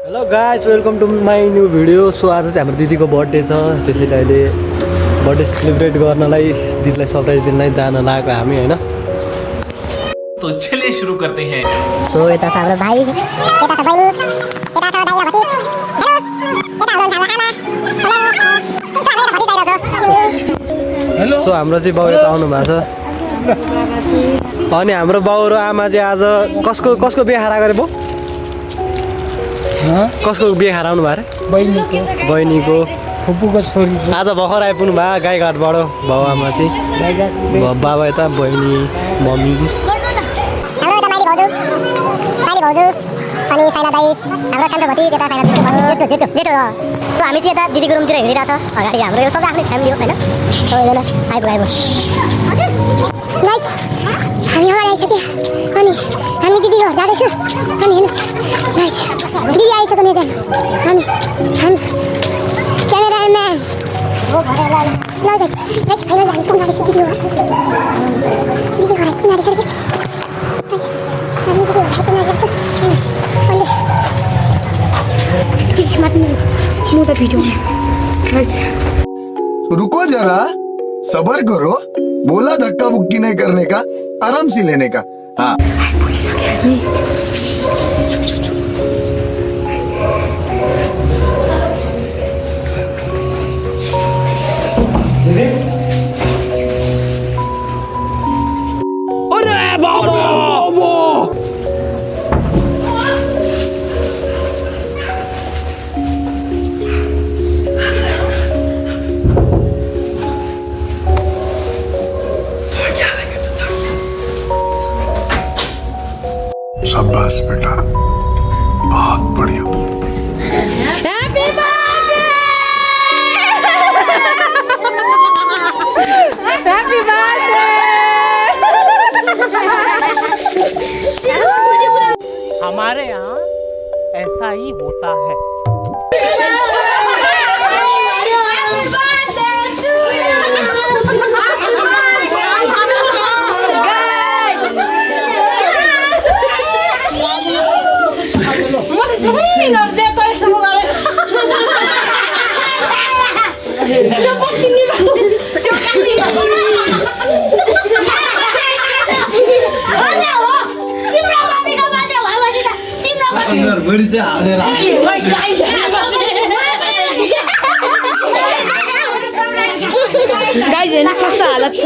Hello guys welcome to my new video. So आज चाहिँ हाम्रो दिदीको बर्थडे छ, त्यसैले अहिले बर्थडे सेलिब्रेट गर्नलाई दिदीलाई सरप्राइज दिनलाई जान लागेको हामी होइन। तो चलिए शुरू करते हैं। सो यता छ हाम्रो भाइ, यता छ बहिनी, यता छ दाइ भतिज। हेलो सो हाम्रो चाहिँ बाउ यता आउनु भएको छ अनि हाम्रो बाउ र आमा चाहिँ आज कसको बिहे खारा गरे बो? कसको बिहे खारा आउनु भयो? बहिनीको फुपूको छोरी आज भर्खर आइपुग्नु भयो गाईघाटबाट बाउ आमा चाहिँ। बाबा यता बहिनी मम्मी अनि साइला दाइ हाम्रो कान्छो भतिज यता साइला जेठो। सो हामी चाहिँ यता दिदीको रुमतिर हिँडिरहेको छ। अगाडि हाम्रो यो सबै आफ्नै फ्यामिली हो होइन। सबैजना आइपुग गाइस हामी अगाडि आइसक्यो अनि हामी दिदीको घर जाँदैछु। अनि हेर्नुहोस् गाइस दिदी आइसक्यो नि त्यहाँ। हामी क्यामेराम्यान हो भनेर ल गाइस फाइनल हामी पुग्न आइसक्यो दिदीको घर। दिदीको घर पुग्न आइसक्यो गाइस। हामी दिदीको घर पुग्न आइसक्यो। रुको जरा, सबर करो। बोला धक्का बुक्की नहीं करने का, आराम से लेने का। हाँ शाबाश बेटा, बहुत बढ़िया। Happy birthday happy birthday. हमारे यहाँ ऐसा ही होता है। गाइस हेर्नु कस्तो हालत छ।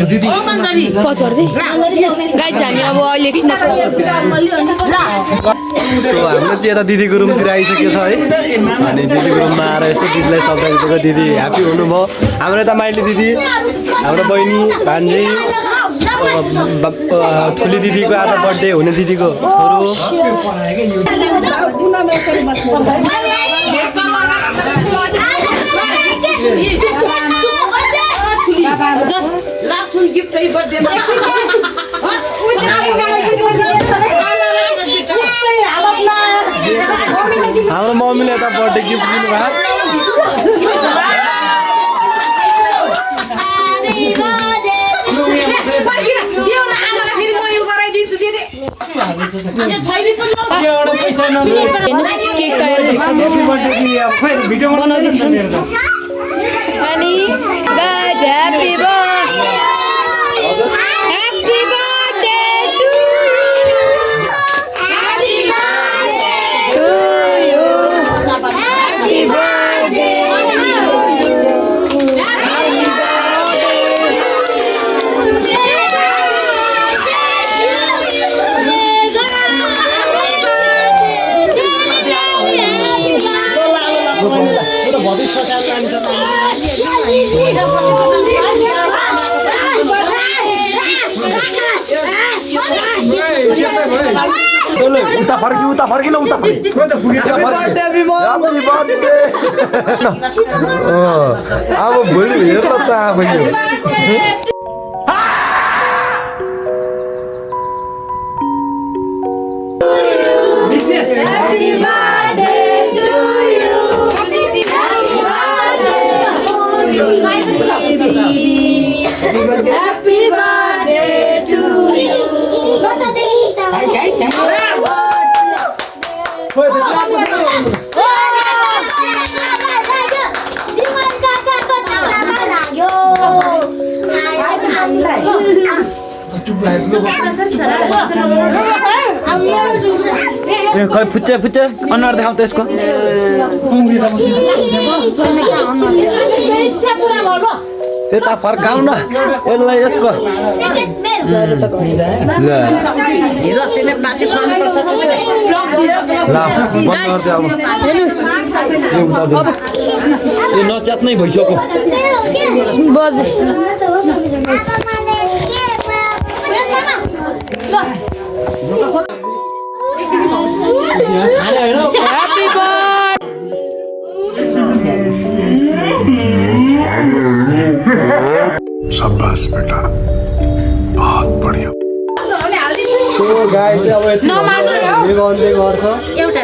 दिदी पछाड्दै गाइस हामी अब अहिले एकछिन हाम्रो चाहिँ यता दिदीको रुमतिर आइसकेको छ है। अनि दिदीको रुममा आएर यसो दिदीलाई सरप्राइज दिएको। दिदी ह्याप्पी हुनुभयो। हाम्रो यता माइली दिदी, हाम्रो बहिनी भान्जी, ठुली दिदीको आज बर्थडे हुने दिदीको छोरो। हाम्रो मम्मीले यता बर्थडे गिफ्ट दिनुभयो। अनि guys happy birthday to you. Happy birthday भविष्य फर्की उता फर्किन उता अब भोलि हेर त अब Happy birthday to you. खै फुच्चे फुच्चे अनुहार देखाउ त यसको यता फर्काउ न यसलाई यसको यो नच्यात्नै भइसक्यो Happy birthday. शाबाश बेटा बहुत बढ़िया सो गाई चाहिँ अब यति भिडियो अन्त्य गर्छ एउटा